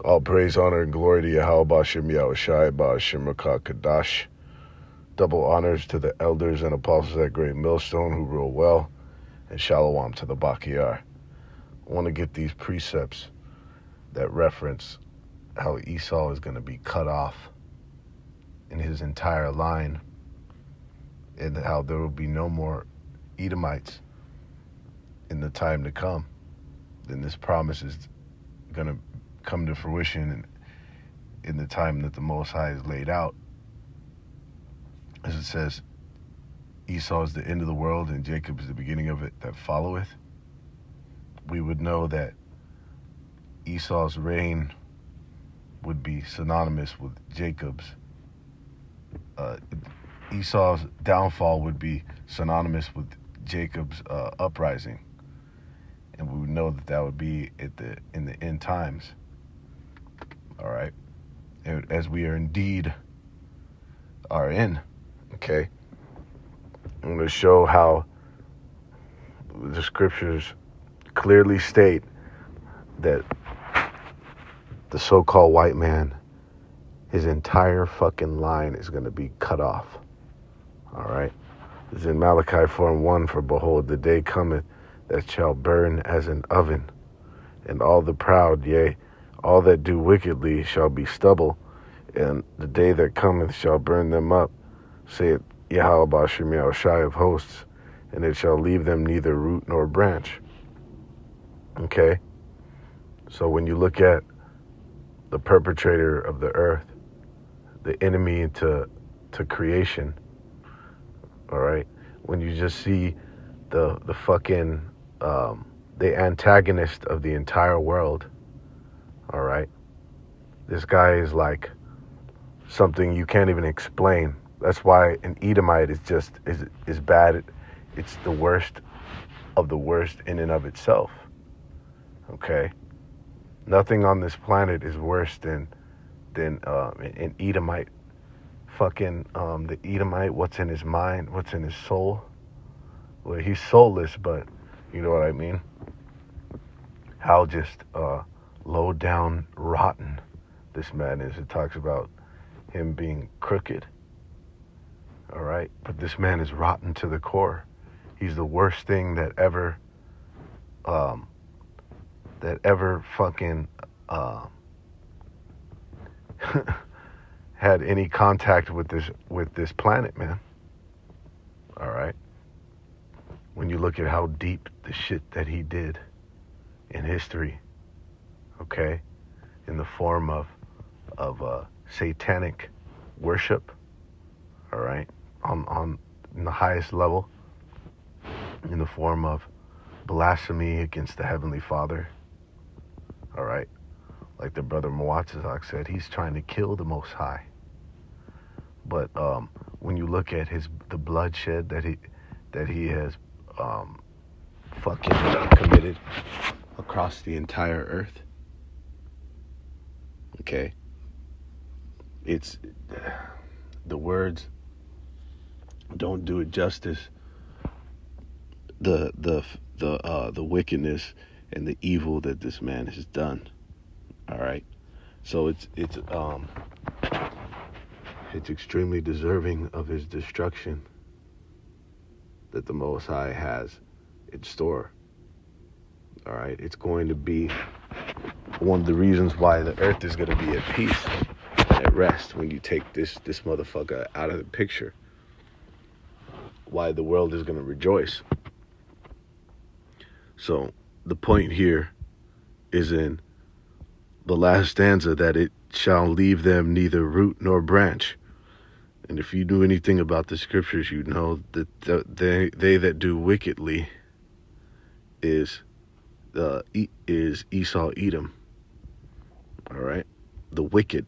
All praise, honor, and glory to Yahweh Bashem Yahushai Ba'ashem Rakah Kadash. Double honors to the elders and apostles at Great Millstone who rule well, and shalom to the Bakiyar. I want to get these precepts that reference how Esau is going to be cut off in his entire line, and how there will be no more Edomites in the time to come. Then this promise is going to come to fruition in the time that the Most High is laid out. As it says, Esau is the end of the world and Jacob is the beginning of it that followeth. We would know that Esau's reign would be synonymous with Jacob's. Esau's downfall would be synonymous with Jacob's uprising. And we would know that that would be in the end times. All right? As we are indeed are in. Okay? I'm going to show how the scriptures clearly state that the so-called white man, his entire fucking line is going to be cut off. All right? It's in Malachi 4:1, for behold, the day cometh that shall burn as an oven, and all the proud, yea, all that do wickedly shall be stubble, and the day that cometh shall burn them up, saith Yahweh Bashem Yahushai of hosts, and it shall leave them neither root nor branch. Okay? So when you look at the perpetrator of the earth, the enemy to creation, all right, when you just see the fucking the antagonist of the entire world, all right, this guy is like something you can't even explain. That's why an Edomite is bad. It's the worst of the worst in and of itself. Okay, nothing on this planet is worse than an Edomite. Fucking the Edomite, what's in his mind, what's in his soul. Well, he's soulless, but you know what I mean. How just low down, rotten this man is. It talks about him being crooked. All right, but this man is rotten to the core. He's the worst thing that ever fucking had any contact with this planet, man. All right. When you look at how deep the shit that he did in history, okay, in the form of satanic worship, all right, on the highest level, in the form of blasphemy against the Heavenly Father, all right, like the brother Muatzazak said, he's trying to kill the Most High. But when you look at the bloodshed that he has fucking committed across the entire earth, okay, it's the words don't do it justice. The wickedness and the evil that this man has done. All right, so it's extremely deserving of his destruction that the Most High has in store. All right, it's going to be one of the reasons why the earth is going to be at peace and at rest when you take this motherfucker out of the picture. Why the world is going to rejoice. So the point here is in the last stanza, that it shall leave them neither root nor branch. And if you knew anything about the scriptures, you know that they that do wickedly is Esau Edom. All right, the wicked,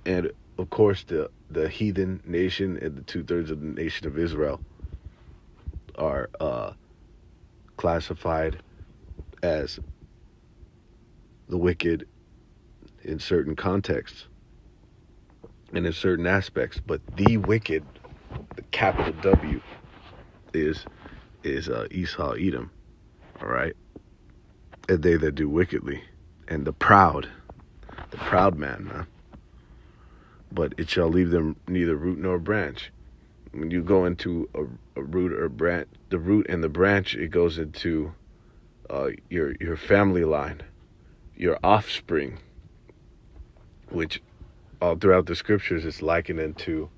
and of course the heathen nation and the 2/3 of the nation of Israel are classified as the wicked in certain contexts and in certain aspects, but the wicked, the capital W, is Esau Edom. All right, and they that do wickedly, and the proud man. But it shall leave them neither root nor branch. When you go into a root or branch, the root and the branch, it goes into your family line, your offspring, which all throughout the scriptures is likened into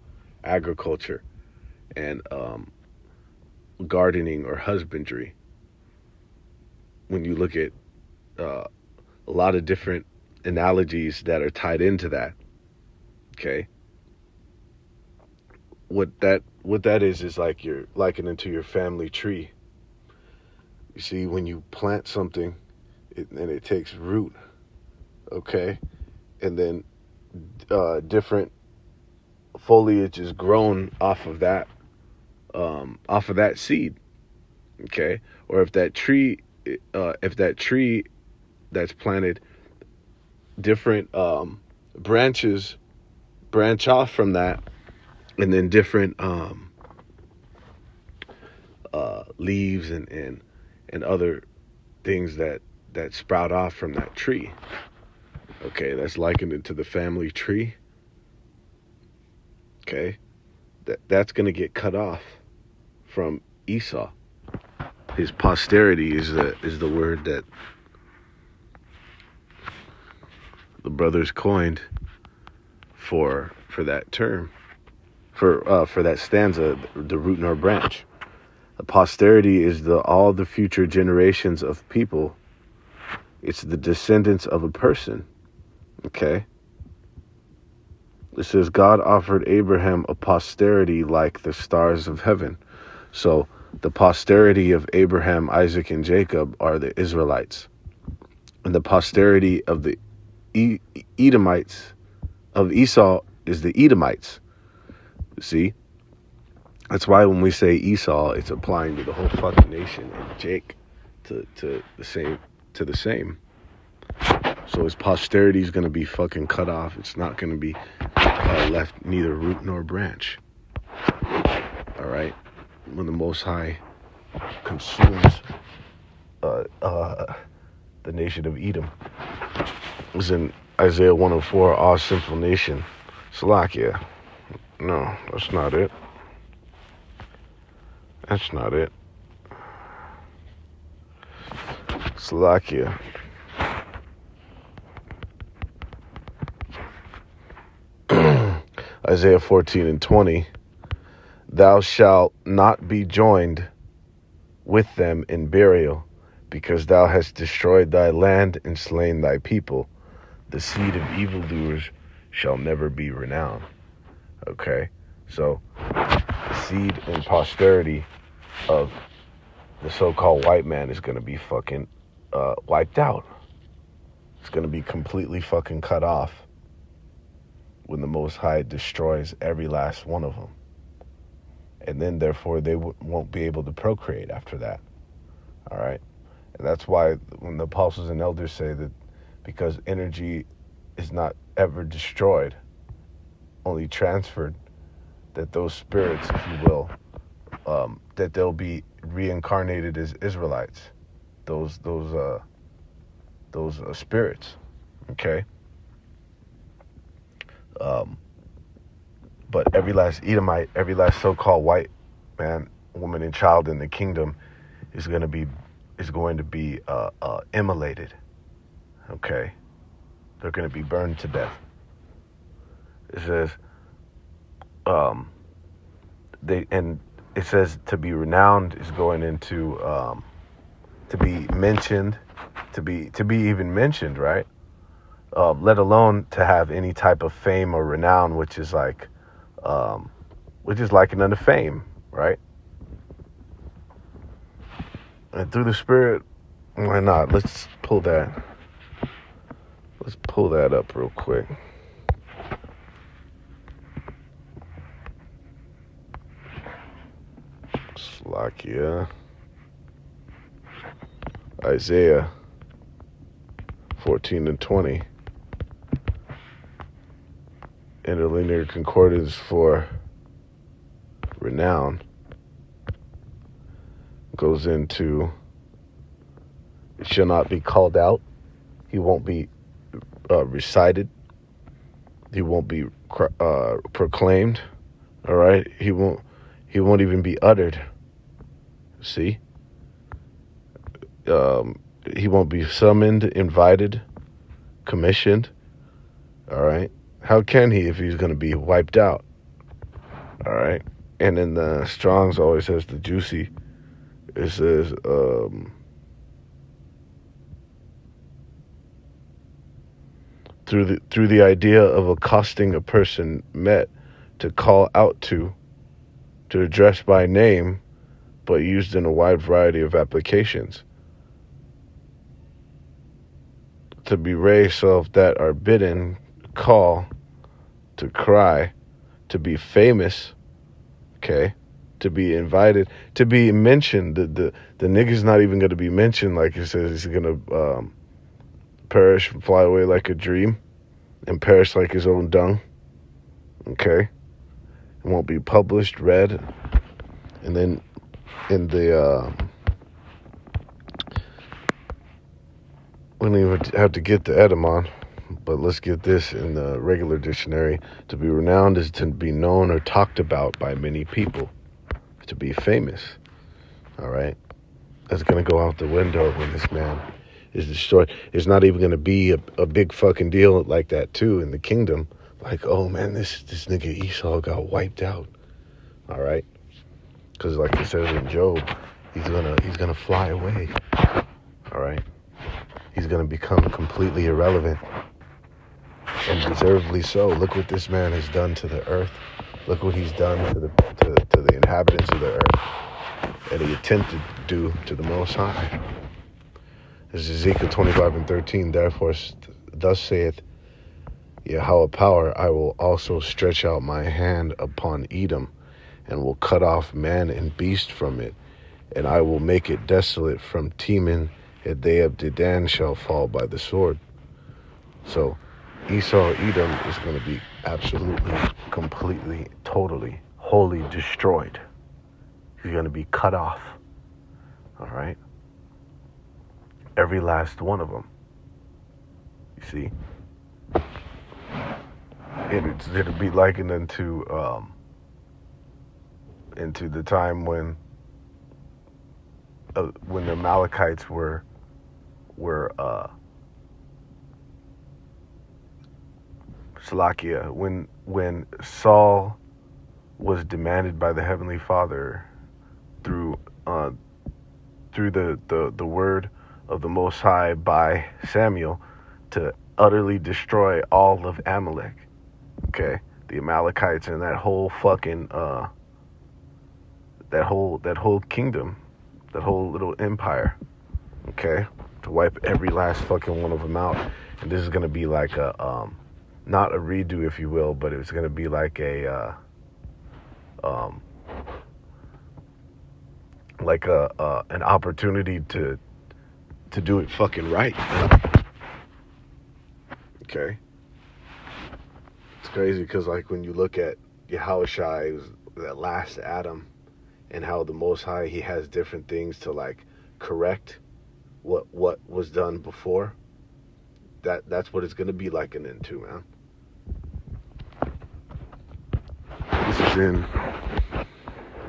agriculture and gardening or husbandry. When you look at a lot of different analogies that are tied into that, okay, what that is like you're likened into your family tree. You see, when you plant something, and it takes root, okay, and then different foliage is grown off of that seed, okay, or if that tree that's planted, different branches branch off from that, and then different leaves and other things that sprout off from that tree. Okay, that's likened into the family tree. Okay, that's going to get cut off from Esau. His posterity is the word that the brothers coined for that term, for that stanza, the root nor branch. The posterity is all the future generations of people. It's the descendants of a person. Okay. It says God offered Abraham a posterity like the stars of heaven. So the posterity of Abraham, Isaac, and Jacob are the Israelites. And the posterity of the Edomites, of Esau, is the Edomites. See? That's why when we say Esau, it's applying to the whole fucking nation, and Jake to the same. So his posterity is going to be fucking cut off. It's not going to be left neither root nor branch. All right? When the Most High consumes the nation of Edom. It was in Isaiah 104, all sinful nation. Salakia. No, that's not it. That's not it. Salakia. Isaiah 14:20. Thou shalt not be joined with them in burial, because thou hast destroyed thy land and slain thy people. The seed of evildoers shall never be renowned. Okay? So, the seed and posterity of the so-called white man is going to be fucking wiped out. It's going to be completely fucking cut off when the Most High destroys every last one of them. And then, therefore, they won't be able to procreate after that. All right? And that's why when the apostles and elders say that because energy is not ever destroyed, only transferred, that those spirits, if you will, that they'll be reincarnated as Israelites, those spirits, okay? But every last Edomite, every last so-called white man, woman, and child in the kingdom is going to be immolated, okay? They're going to be burned to death. It says, it says to be renowned is going into to be mentioned, to be even mentioned, right? Let alone to have any type of fame or renown, which is like likened unto fame, right? And through the Spirit, why not? Let's pull that up real quick. Slakia. Isaiah 14:20. Interlinear concordance for renown goes into, it shall not be called out, He won't be recited. He won't be proclaimed. All right. He won't even be uttered. See. He won't be summoned, invited, commissioned. All right. How can he if he's going to be wiped out? All right. And then the Strong's always has the juicy. It says, through the idea of accosting a person met, to call out to address by name, but used in a wide variety of applications. To bewray self that are bidden, call, to cry, to be famous, okay, to be invited, to be mentioned. The nigga's not even going to be mentioned, like it says he's going to perish and fly away like a dream and perish like his own dung, okay? It won't be published, read, and then in the we don't even have to get the etymon, but let's get this in the regular dictionary. To be renowned is to be known or talked about by many people. To be famous, all right? That's going to go out the window when this man is destroyed. It's not even going to be a big fucking deal like that, too, in the kingdom. Like, oh, man, this nigga Esau got wiped out, all right? Because like it says in Job, he's gonna fly away, all right? He's going to become completely irrelevant, and deservedly so. Look what this man has done to the earth. Look what he's done to the inhabitants of the earth, and he attempted to do to the Most High. This is Ezekiel 25:13. Therefore, thus saith Yahweh power, I will also stretch out my hand upon Edom, and will cut off man and beast from it, and I will make it desolate from Teman, and they of Dedan shall fall by the sword. So Esau, Edom is going to be absolutely, completely, totally, wholly destroyed. He's going to be cut off. All right? Every last one of them. You see? And it'll be likened into the time when the Amalekites were Salakia, when Saul was demanded by the Heavenly Father through the word of the Most High by Samuel to utterly destroy all of Amalek, okay, the Amalekites and that whole fucking that whole kingdom, that whole little empire, okay, to wipe every last fucking one of them out. And this is gonna be like a not a redo, if you will, but it's gonna be like a an opportunity to do it fucking right. Okay, it's crazy because like when you look at Yahushua, it was that last Adam, and how the Most High, he has different things to like correct what was done before. That's what it's gonna be like an end to, man. This is in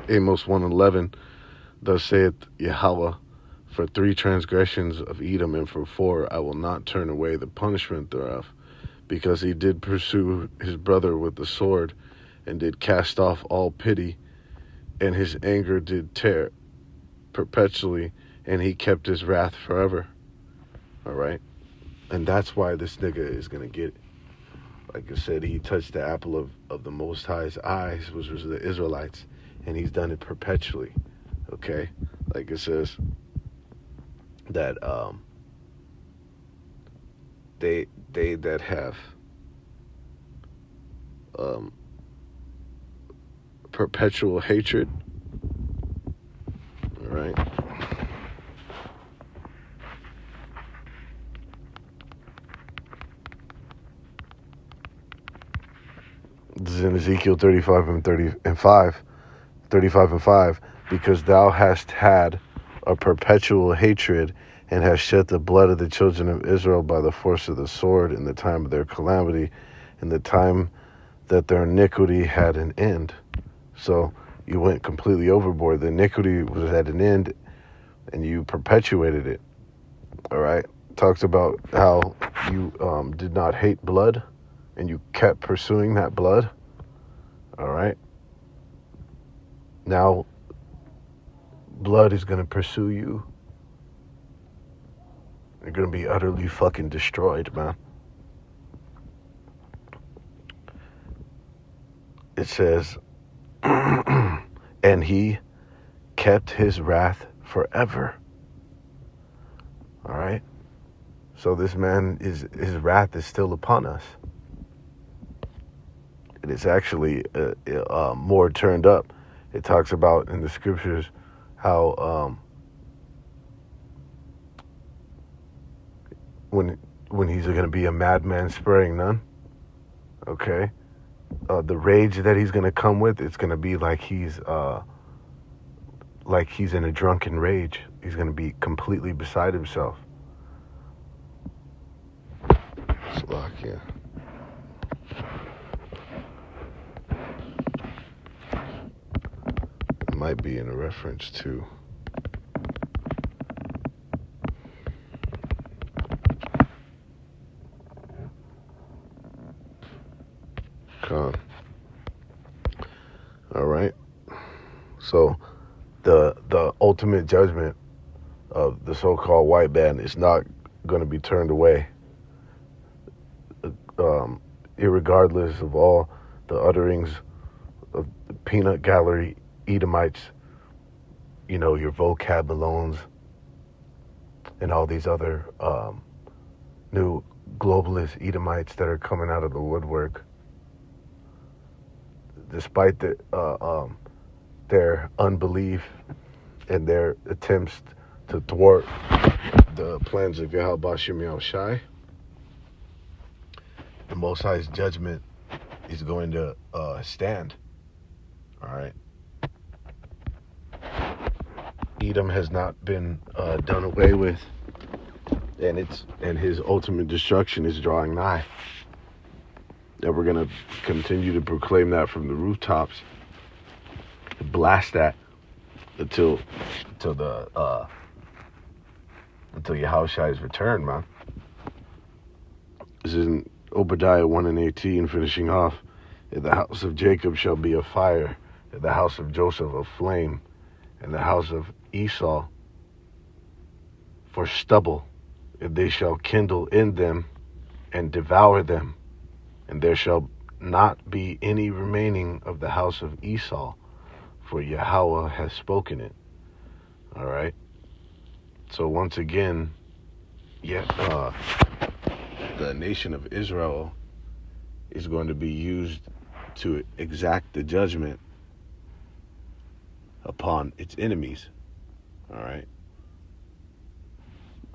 Amos 1:11. Thus saith Yahweh, for 3 transgressions of Edom, and for 4 I will not turn away the punishment thereof, because he did pursue his brother with the sword, and did cast off all pity, and his anger did tear perpetually, and he kept his wrath forever. All right? And that's why this nigga is going to get it. Like I said, he touched the apple of the Most High's eyes, which was the Israelites, and he's done it perpetually. Okay? Like it says that they that have perpetual hatred, all right, this is in Ezekiel 35 and 5, because thou hast had a perpetual hatred and has shed the blood of the children of Israel by the force of the sword in the time of their calamity, in the time that their iniquity had an end. So you went completely overboard. The iniquity was at an end, and you perpetuated it. All right? Talks about how you did not hate blood, and you kept pursuing that blood. All right? Now, blood is going to pursue you. You're going to be utterly fucking destroyed, man. It says, and he kept his wrath forever. All right? So this man, his wrath is still upon us. It is actually more turned up. It talks about in the scriptures how when he's going to be a madman sparing none, okay? The rage that he's going to come with, it's going to be like he's in a drunken rage. He's going to be completely beside himself. Slovakia. It might be in a reference to all right. So the ultimate judgment of the so-called white man is not going to be turned away, irregardless of all the utterings of the peanut gallery Edomites, your vocab Malones, and all these other new globalist Edomites that are coming out of the woodwork. Despite their unbelief and their attempts to thwart the plans of Yahweh Bashim Yahushai, the Most High's judgment is going to stand. All right. Edom has not been done away with, and his ultimate destruction is drawing nigh. And we're going to continue to proclaim that from the rooftops, to blast that until Yahushua's return, man. This is in Obadiah 1:18, finishing off. The house of Jacob shall be a fire, and the house of Joseph a flame, and the house of Esau for stubble, and they shall kindle in them and devour them. And there shall not be any remaining of the house of Esau, for Yahweh has spoken it. All right. So once again, the nation of Israel is going to be used to exact the judgment upon its enemies. All right.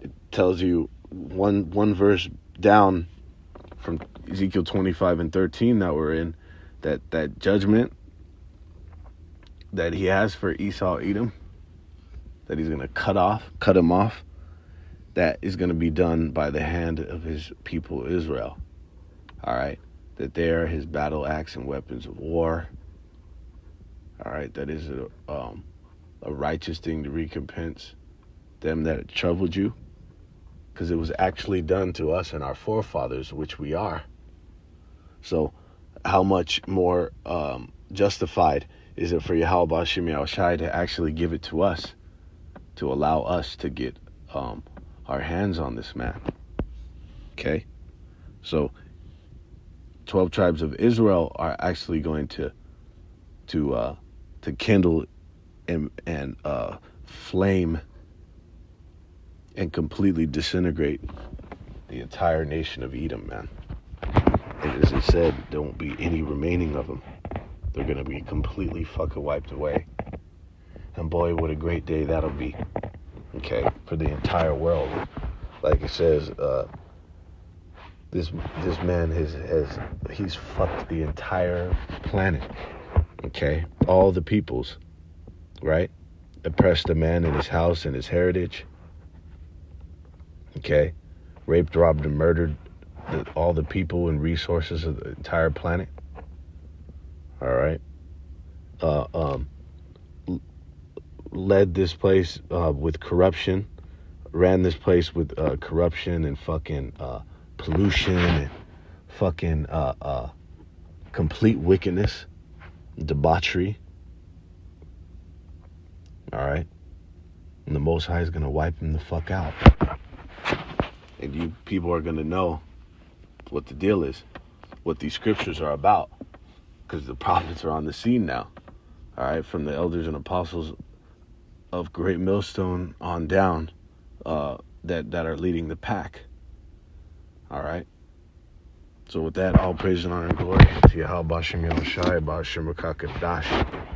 It tells you one verse down from Ezekiel 25:13 that we're in, that judgment that he has for Esau, Edom, that he's going to cut him off, that is going to be done by the hand of his people Israel. All right, that they are his battle axe and weapons of war. All right, that is a righteous thing to recompense them that troubled you, because it was actually done to us and our forefathers, which we are. So how much more justified is it for Yahweh Bashim Yahushai to actually give it to us, to allow us to get our hands on this man? Okay? So 12 tribes of Israel are actually going to kindle and flame and completely disintegrate the entire nation of Edom, man. And as it said, there won't be any remaining of them. They're going to be completely fucking wiped away. And boy, what a great day that'll be, okay, for the entire world. Like it says, this man he's fucked the entire planet, okay? All the peoples, right? Oppressed a man in his house and his heritage. Okay? Raped, robbed, and murdered all the people and resources of the entire planet. All right? Led this place with corruption. Ran this place with corruption and fucking pollution and fucking complete wickedness, debauchery. All right? And the Most High is going to wipe him the fuck out. And you people are going to know what the deal is, what these scriptures are about, because the prophets are on the scene now. All right? From the elders and apostles of Great Millstone on down, that are leading the pack. All right? So with that, all praise and honor and glory to Yahweh Bashem Yahushai, Bashem Rakakadash.